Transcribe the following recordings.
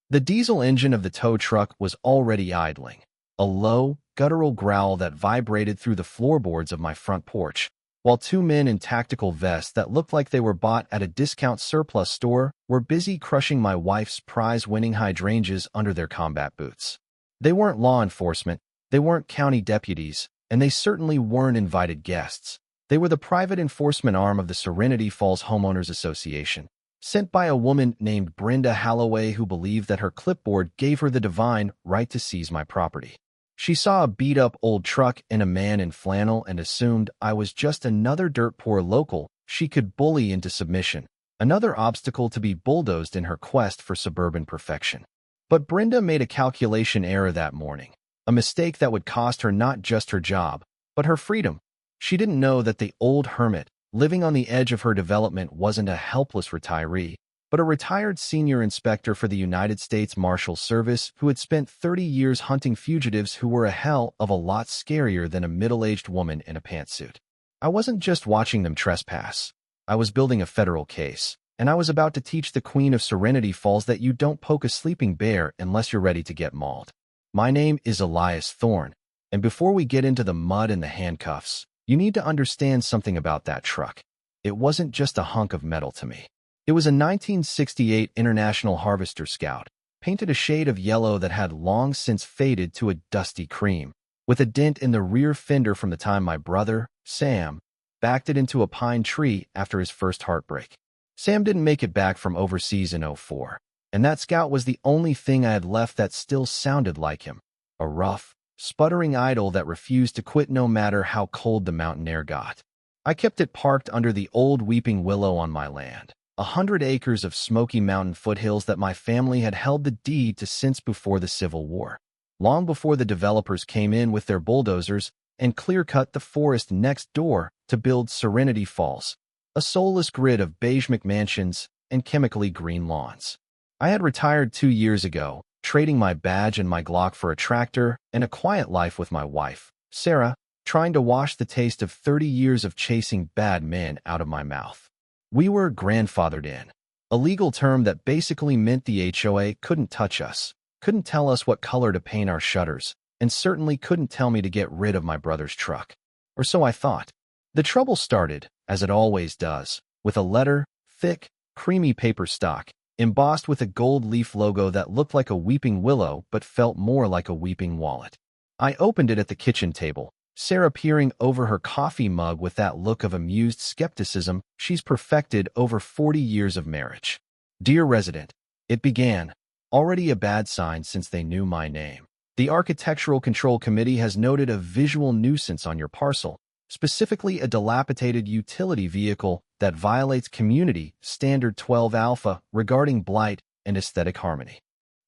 The diesel engine of the tow truck was already idling, a low, guttural growl that vibrated through the floorboards of my front porch, while two men in tactical vests that looked like they were bought at a discount surplus store were busy crushing my wife's prize-winning hydrangeas under their combat boots. They weren't law enforcement, they weren't county deputies, and they certainly weren't invited guests. They were the private enforcement arm of the Serenity Falls Homeowners Association, sent by a woman named Brenda Holloway who believed that her clipboard gave her the divine right to seize my property. She saw a beat-up old truck and a man in flannel and assumed I was just another dirt-poor local she could bully into submission, another obstacle to be bulldozed in her quest for suburban perfection. But Brenda made a calculation error that morning, a mistake that would cost her not just her job, but her freedom. She didn't know that the old hermit, living on the edge of her development, wasn't a helpless retiree, but a retired senior inspector for the United States Marshal Service who had spent 30 years hunting fugitives who were a hell of a lot scarier than a middle-aged woman in a pantsuit. I wasn't just watching them trespass. I was building a federal case, and I was about to teach the Queen of Serenity Falls that you don't poke a sleeping bear unless you're ready to get mauled. My name is Elias Thorne, and before we get into the mud and the handcuffs, you need to understand something about that truck. It wasn't just a hunk of metal to me. It was a 1968 International Harvester Scout, painted a shade of yellow that had long since faded to a dusty cream, with a dent in the rear fender from the time my brother, Sam, backed it into a pine tree after his first heartbreak. Sam didn't make it back from overseas in '04, and that Scout was the only thing I had left that still sounded like him, a rough, sputtering idol that refused to quit no matter how cold the mountain air got. I kept it parked under the old weeping willow on my land, 100 acres of Smoky Mountain foothills that my family had held the deed to since before the Civil War, long before the developers came in with their bulldozers and clear-cut the forest next door to build Serenity Falls, a soulless grid of beige McMansions and chemically green lawns. I had retired 2 years ago, trading my badge and my Glock for a tractor and a quiet life with my wife, Sarah, trying to wash the taste of 30 years of chasing bad men out of my mouth. We were grandfathered in, a legal term that basically meant the HOA couldn't touch us, couldn't tell us what color to paint our shutters, and certainly couldn't tell me to get rid of my brother's truck. Or so I thought. The trouble started, as it always does, with a letter, thick, creamy paper stock, embossed with a gold leaf logo that looked like a weeping willow but felt more like a weeping wallet. I opened it at the kitchen table, Sarah peering over her coffee mug with that look of amused skepticism she's perfected over 40 years of marriage. Dear resident, it began, already a bad sign since they knew my name. The Architectural Control Committee has noted a visual nuisance on your parcel, specifically a dilapidated utility vehicle that violates Community Standard 12 Alpha regarding blight and aesthetic harmony.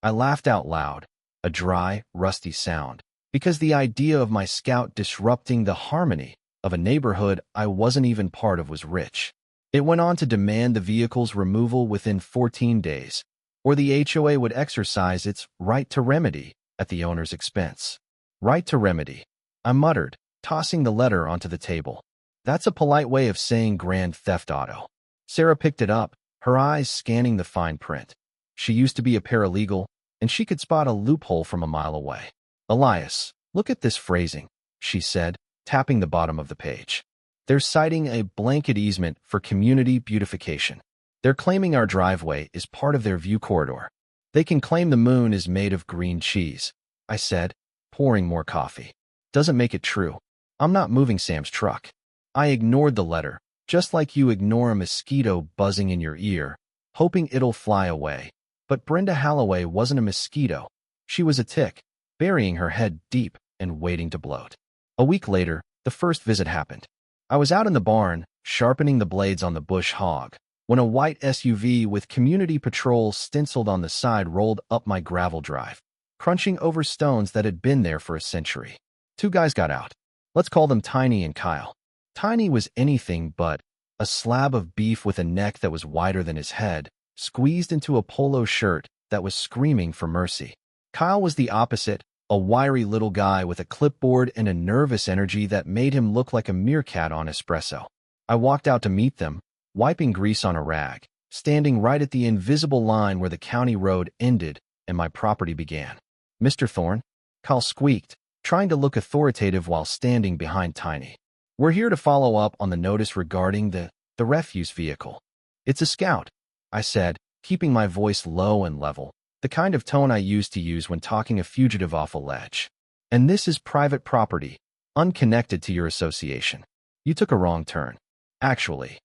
I laughed out loud, a dry, rusty sound, because the idea of my Scout disrupting the harmony of a neighborhood I wasn't even part of was rich. It went on to demand the vehicle's removal within 14 days, or the HOA would exercise its right to remedy at the owner's expense. Right to remedy, I muttered, tossing the letter onto the table. That's a polite way of saying grand theft auto. Sarah picked it up, her eyes scanning the fine print. She used to be a paralegal, and she could spot a loophole from a mile away. Elias, look at this phrasing, she said, tapping the bottom of the page. They're citing a blanket easement for community beautification. They're claiming our driveway is part of their view corridor. They can claim the moon is made of green cheese, I said, pouring more coffee. Doesn't make it true. I'm not moving Sam's truck. I ignored the letter, just like you ignore a mosquito buzzing in your ear, hoping it'll fly away. But Brenda Holloway wasn't a mosquito. She was a tick, burying her head deep and waiting to bloat. A week later, the first visit happened. I was out in the barn, sharpening the blades on the bush hog, when a white SUV with Community Patrol stenciled on the side rolled up my gravel drive, crunching over stones that had been there for a century. Two guys got out. Let's call them Tiny and Kyle. Tiny was anything but a slab of beef with a neck that was wider than his head, squeezed into a polo shirt that was screaming for mercy. Kyle was the opposite, a wiry little guy with a clipboard and a nervous energy that made him look like a meerkat on espresso. I walked out to meet them, wiping grease on a rag, standing right at the invisible line where the county road ended and my property began. Mr. Thorne, Kyle squeaked, trying to look authoritative while standing behind Tiny. We're here to follow up on the notice regarding the refuse vehicle. It's a Scout, I said, keeping my voice low and level, the kind of tone I used to use when talking a fugitive off a ledge. And this is private property, unconnected to your association. You took a wrong turn. Actually,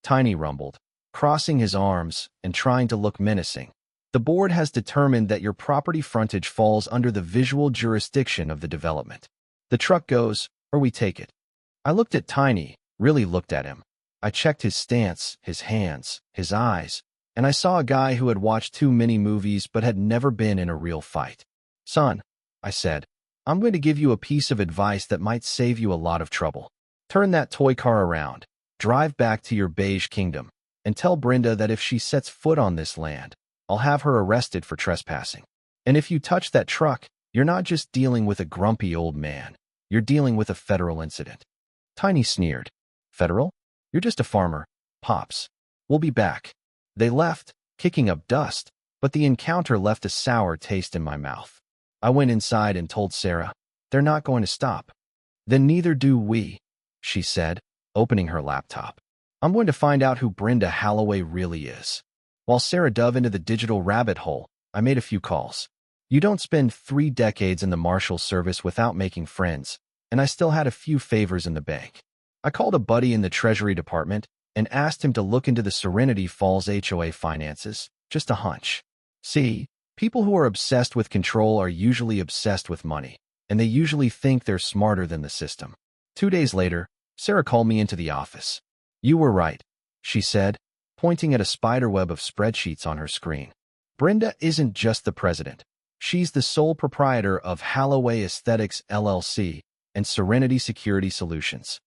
Tiny rumbled, crossing his arms and trying to look menacing. The board has determined that your property frontage falls under the visual jurisdiction of the development. The truck goes, or we take it. I looked at Tiny, really looked at him. I checked his stance, his hands, his eyes, and I saw a guy who had watched too many movies but had never been in a real fight. Son, I said, I'm going to give you a piece of advice that might save you a lot of trouble. Turn that toy car around, drive back to your beige kingdom, and tell Brenda that if she sets foot on this land, I'll have her arrested for trespassing. And if you touch that truck, you're not just dealing with a grumpy old man. You're dealing with a federal incident. Tiny sneered. Federal? You're just a farmer, Pops. We'll be back. They left, kicking up dust, but the encounter left a sour taste in my mouth. I went inside and told Sarah, they're not going to stop. Then neither do we, she said, opening her laptop. I'm going to find out who Brenda Holloway really is. While Sarah dove into the digital rabbit hole, I made a few calls. You don't spend 3 decades in the Marshal Service without making friends, and I still had a few favors in the bank. I called a buddy in the Treasury Department and asked him to look into the Serenity Falls HOA finances, just a hunch. See, people who are obsessed with control are usually obsessed with money, and they usually think they're smarter than the system. 2 days later, Sarah called me into the office. You were right, she said, pointing at a spiderweb of spreadsheets on her screen. Brenda isn't just the president. She's the sole proprietor of Holloway Aesthetics LLC and Serenity Security Solutions.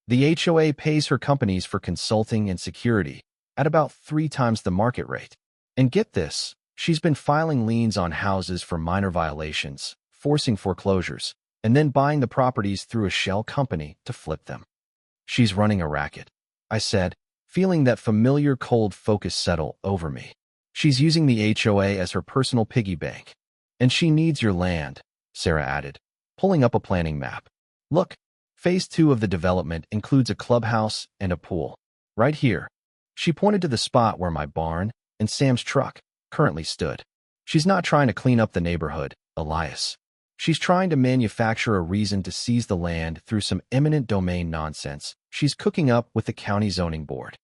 The HOA pays her companies for consulting and security at about 3 times the market rate. And get this, she's been filing liens on houses for minor violations, forcing foreclosures, and then buying the properties through a shell company to flip them. She's running a racket, I said, feeling that familiar cold focus settle over me. She's using the HOA as her personal piggy bank. And she needs your land, Sarah added, pulling up a planning map. Look, Phase 2 of the development includes a clubhouse and a pool. Right here. She pointed to the spot where my barn and Sam's truck currently stood. She's not trying to clean up the neighborhood, Elias. She's trying to manufacture a reason to seize the land through some eminent domain nonsense she's cooking up with the county zoning board.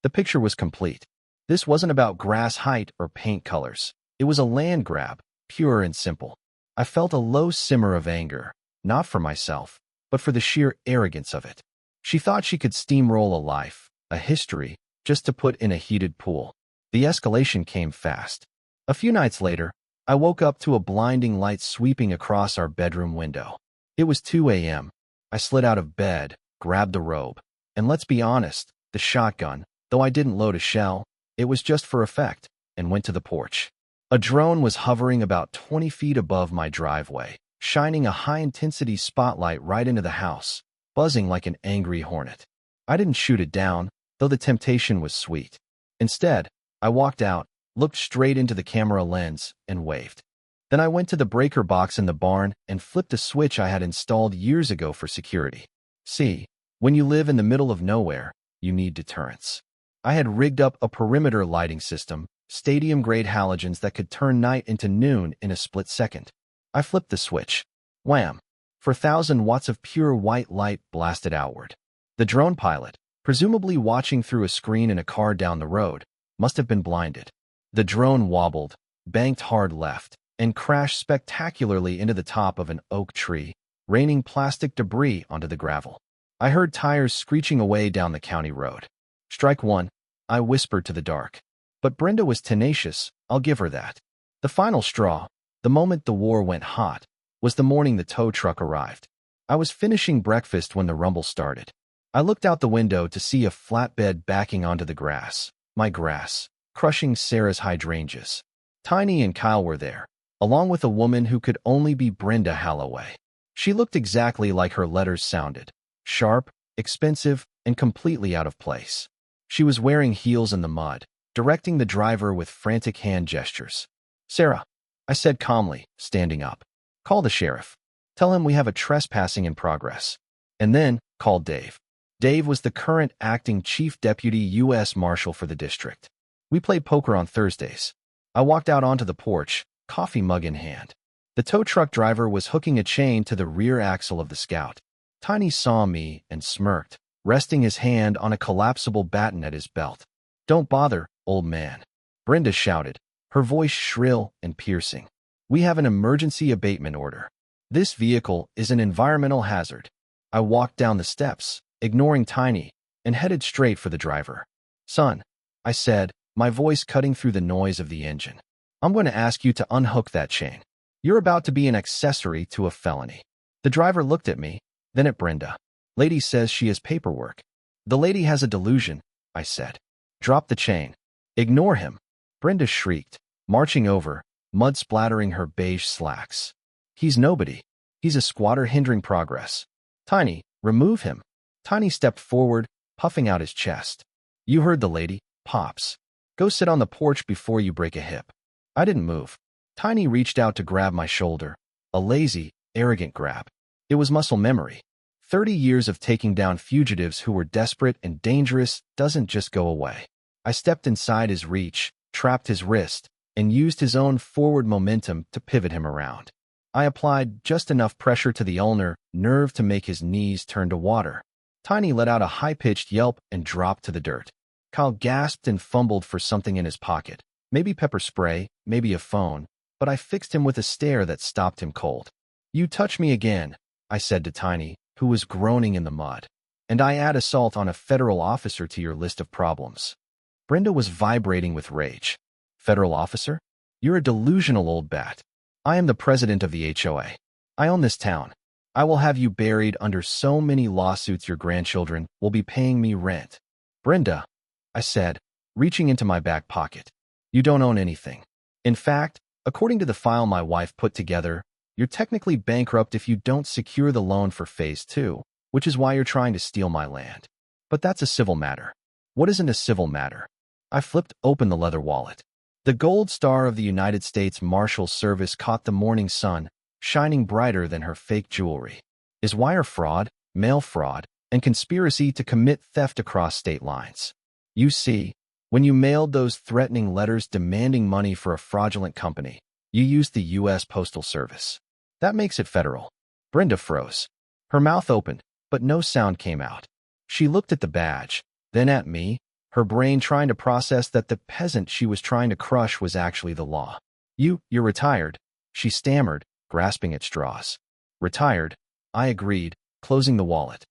The picture was complete. This wasn't about grass height or paint colors. It was a land grab, pure and simple. I felt a low simmer of anger, not for myself, but for the sheer arrogance of it. She thought she could steamroll a life, a history, just to put in a heated pool. The escalation came fast. A few nights later, I woke up to a blinding light sweeping across our bedroom window. It was 2 a.m. I slid out of bed, grabbed the robe, and let's be honest, the shotgun, though I didn't load a shell, it was just for effect, and went to the porch. A drone was hovering about 20 feet above my driveway, shining a high-intensity spotlight right into the house, buzzing like an angry hornet. I didn't shoot it down, though the temptation was sweet. Instead, I walked out, looked straight into the camera lens, and waved. Then I went to the breaker box in the barn and flipped a switch I had installed years ago for security. See, when you live in the middle of nowhere, you need deterrence. I had rigged up a perimeter lighting system, stadium-grade halogens that could turn night into noon in a split second. I flipped the switch. Wham! 4,000 watts of pure white light blasted outward. The drone pilot, presumably watching through a screen in a car down the road, must have been blinded. The drone wobbled, banked hard left, and crashed spectacularly into the top of an oak tree, raining plastic debris onto the gravel. I heard tires screeching away down the county road. Strike one, I whispered to the dark. But Brenda was tenacious, I'll give her that. The final straw, the moment the war went hot, was the morning the tow truck arrived. I was finishing breakfast when the rumble started. I looked out the window to see a flatbed backing onto the grass, my grass, crushing Sarah's hydrangeas. Tiny and Kyle were there, along with a woman who could only be Brenda Holloway. She looked exactly like her letters sounded, sharp, expensive, and completely out of place. She was wearing heels in the mud, directing the driver with frantic hand gestures. Sarah, I said calmly, standing up. Call the sheriff. Tell him we have a trespassing in progress. And then called Dave. Dave was the current acting chief deputy U.S. Marshal for the district. We played poker on Thursdays. I walked out onto the porch, coffee mug in hand. The tow truck driver was hooking a chain to the rear axle of the Scout. Tiny saw me and smirked, resting his hand on a collapsible batten at his belt. Don't bother, old man. Brenda shouted, her voice shrill and piercing. We have an emergency abatement order. This vehicle is an environmental hazard. I walked down the steps, ignoring Tiny, and headed straight for the driver. Son, I said, my voice cutting through the noise of the engine. I'm going to ask you to unhook that chain. You're about to be an accessory to a felony. The driver looked at me, then at Brenda. Lady says she has paperwork. The lady has a delusion, I said. Drop the chain. Ignore him. Brenda shrieked, marching over, mud splattering her beige slacks. He's nobody. He's a squatter hindering progress. Tiny, remove him. Tiny stepped forward, puffing out his chest. You heard the lady, Pops. Go sit on the porch before you break a hip. I didn't move. Tiny reached out to grab my shoulder, a lazy, arrogant grab. It was muscle memory. 30 years of taking down fugitives who were desperate and dangerous doesn't just go away. I stepped inside his reach, trapped his wrist, and used his own forward momentum to pivot him around. I applied just enough pressure to the ulnar nerve to make his knees turn to water. Tiny let out a high-pitched yelp and dropped to the dirt. Kyle gasped and fumbled for something in his pocket. Maybe pepper spray, maybe a phone, but I fixed him with a stare that stopped him cold. You touch me again, I said to Tiny, who was groaning in the mud. And I add assault on a federal officer to your list of problems. Brenda was vibrating with rage. Federal officer? You're a delusional old bat. I am the president of the HOA. I own this town. I will have you buried under so many lawsuits your grandchildren will be paying me rent. Brenda, I said, reaching into my back pocket. You don't own anything. In fact, according to the file my wife put together, you're technically bankrupt if you don't secure the loan for Phase 2, which is why you're trying to steal my land. But that's a civil matter. What isn't a civil matter? I flipped open the leather wallet. The gold star of the United States Marshal Service caught the morning sun, shining brighter than her fake jewelry. Is wire fraud, mail fraud, and conspiracy to commit theft across state lines. You see, when you mailed those threatening letters demanding money for a fraudulent company, you used the U.S. Postal Service. That makes it federal. Brenda froze. Her mouth opened, but no sound came out. She looked at the badge, then at me, her brain trying to process that the peasant she was trying to crush was actually the law. You're retired, she stammered, grasping at straws. Retired, I agreed, closing the wallet.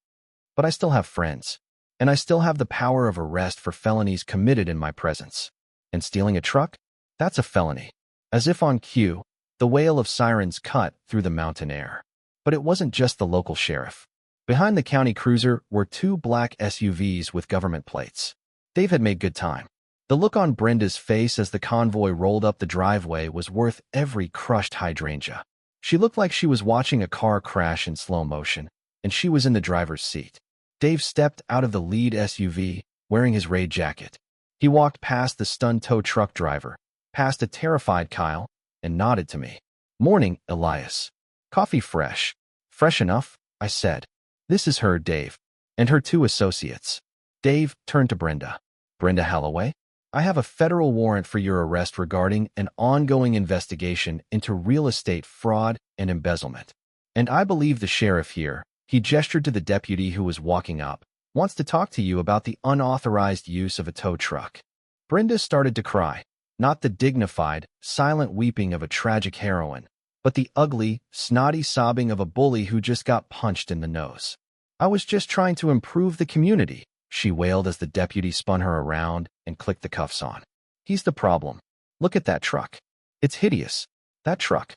But I still have friends, and I still have the power of arrest for felonies committed in my presence. And stealing a truck? That's a felony. As if on cue, the wail of sirens cut through the mountain air. But it wasn't just the local sheriff. Behind the county cruiser were two black SUVs with government plates. Dave had made good time. The look on Brenda's face as the convoy rolled up the driveway was worth every crushed hydrangea. She looked like she was watching a car crash in slow motion, and she was in the driver's seat. Dave stepped out of the lead SUV, wearing his raid jacket. He walked past the stunned tow truck driver, past a terrified Kyle, and nodded to me. Morning, Elias. Coffee fresh. Fresh enough, I said. This is her, Dave, and her two associates. Dave turned to Brenda. Brenda Holloway? I have a federal warrant for your arrest regarding an ongoing investigation into real estate fraud and embezzlement. And I believe the sheriff here, he gestured to the deputy who was walking up, wants to talk to you about the unauthorized use of a tow truck. Brenda started to cry, not the dignified, silent weeping of a tragic heroine, but the ugly, snotty sobbing of a bully who just got punched in the nose. I was just trying to improve the community, she wailed as the deputy spun her around and clicked the cuffs on. He's the problem. Look at that truck. It's hideous. That truck,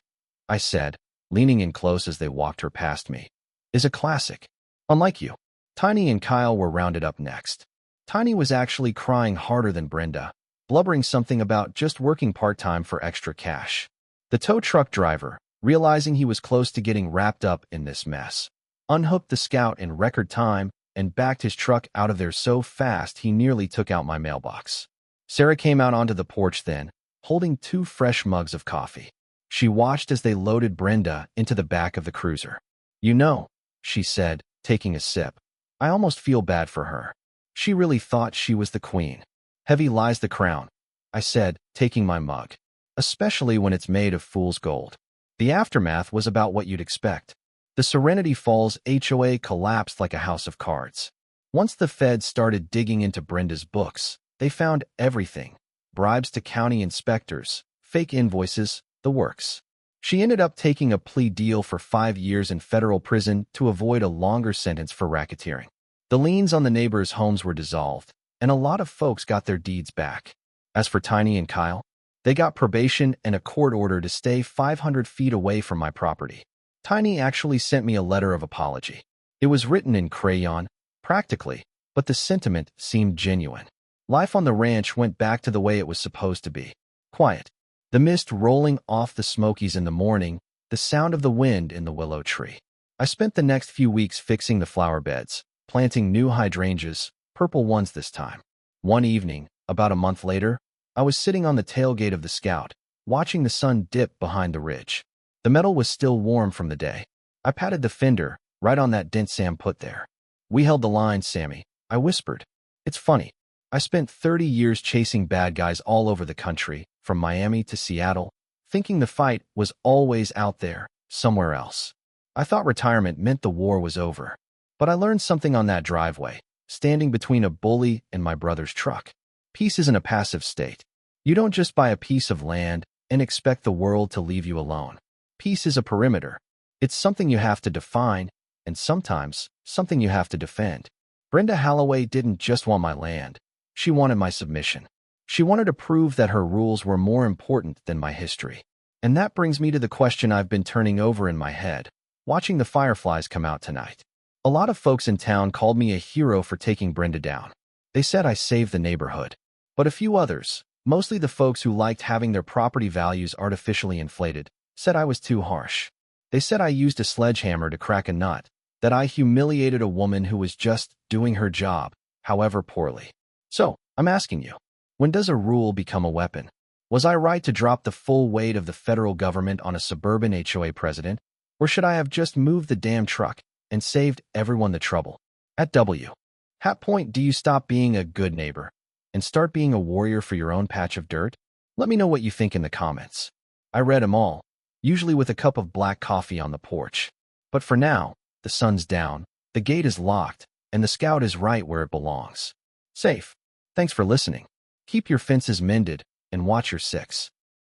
I said, leaning in close as they walked her past me, is a classic. Unlike you. Tiny and Kyle were rounded up next. Tiny was actually crying harder than Brenda, blubbering something about just working part-time for extra cash. The tow truck driver, realizing he was close to getting wrapped up in this mess, unhooked the Scout in record time and backed his truck out of there so fast he nearly took out my mailbox. Sarah came out onto the porch then, holding two fresh mugs of coffee. She watched as they loaded Brenda into the back of the cruiser. "You know," she said, taking a sip, "I almost feel bad for her. She really thought she was the queen. Heavy lies the crown," I said, taking my mug. "Especially when it's made of fool's gold." The aftermath was about what you'd expect. The Serenity Falls HOA collapsed like a house of cards. Once the feds started digging into Brenda's books, they found everything: bribes to county inspectors, fake invoices, the works. She ended up taking a plea deal for 5 years in federal prison to avoid a longer sentence for racketeering. The liens on the neighbors' homes were dissolved, and a lot of folks got their deeds back. As for Tiny and Kyle, they got probation and a court order to stay 500 feet away from my property. Tiny actually sent me a letter of apology. It was written in crayon, practically, but the sentiment seemed genuine. Life on the ranch went back to the way it was supposed to be. Quiet. The mist rolling off the Smokies in the morning, the sound of the wind in the willow tree. I spent the next few weeks fixing the flower beds, planting new hydrangeas, purple ones this time. One evening, about a month later, I was sitting on the tailgate of the Scout, watching the sun dip behind the ridge. The metal was still warm from the day. I patted the fender, right on that dent Sam put there. "We held the line, Sammy," I whispered. "It's funny. I spent 30 years chasing bad guys all over the country, from Miami to Seattle, thinking the fight was always out there, somewhere else. I thought retirement meant the war was over. But I learned something on that driveway, standing between a bully and my brother's truck. Peace isn't a passive state. You don't just buy a piece of land and expect the world to leave you alone. Peace is a perimeter. It's something you have to define, and sometimes something you have to defend. Brenda Holloway didn't just want my land. She wanted my submission. She wanted to prove that her rules were more important than my history. And that brings me to the question I've been turning over in my head, watching the fireflies come out tonight. A lot of folks in town called me a hero for taking Brenda down. They said I saved the neighborhood. But a few others, mostly the folks who liked having their property values artificially inflated, said I was too harsh. They said I used a sledgehammer to crack a nut, that I humiliated a woman who was just doing her job, however poorly. So, I'm asking you, when does a rule become a weapon? Was I right to drop the full weight of the federal government on a suburban HOA president? Or should I have just moved the damn truck and saved everyone the trouble? At what point do you stop being a good neighbor and start being a warrior for your own patch of dirt? Let me know what you think in the comments. I read them all, usually with a cup of black coffee on the porch. But for now, the sun's down, the gate is locked, and the Scout is right where it belongs. Safe. Thanks for listening. Keep your fences mended and watch your six.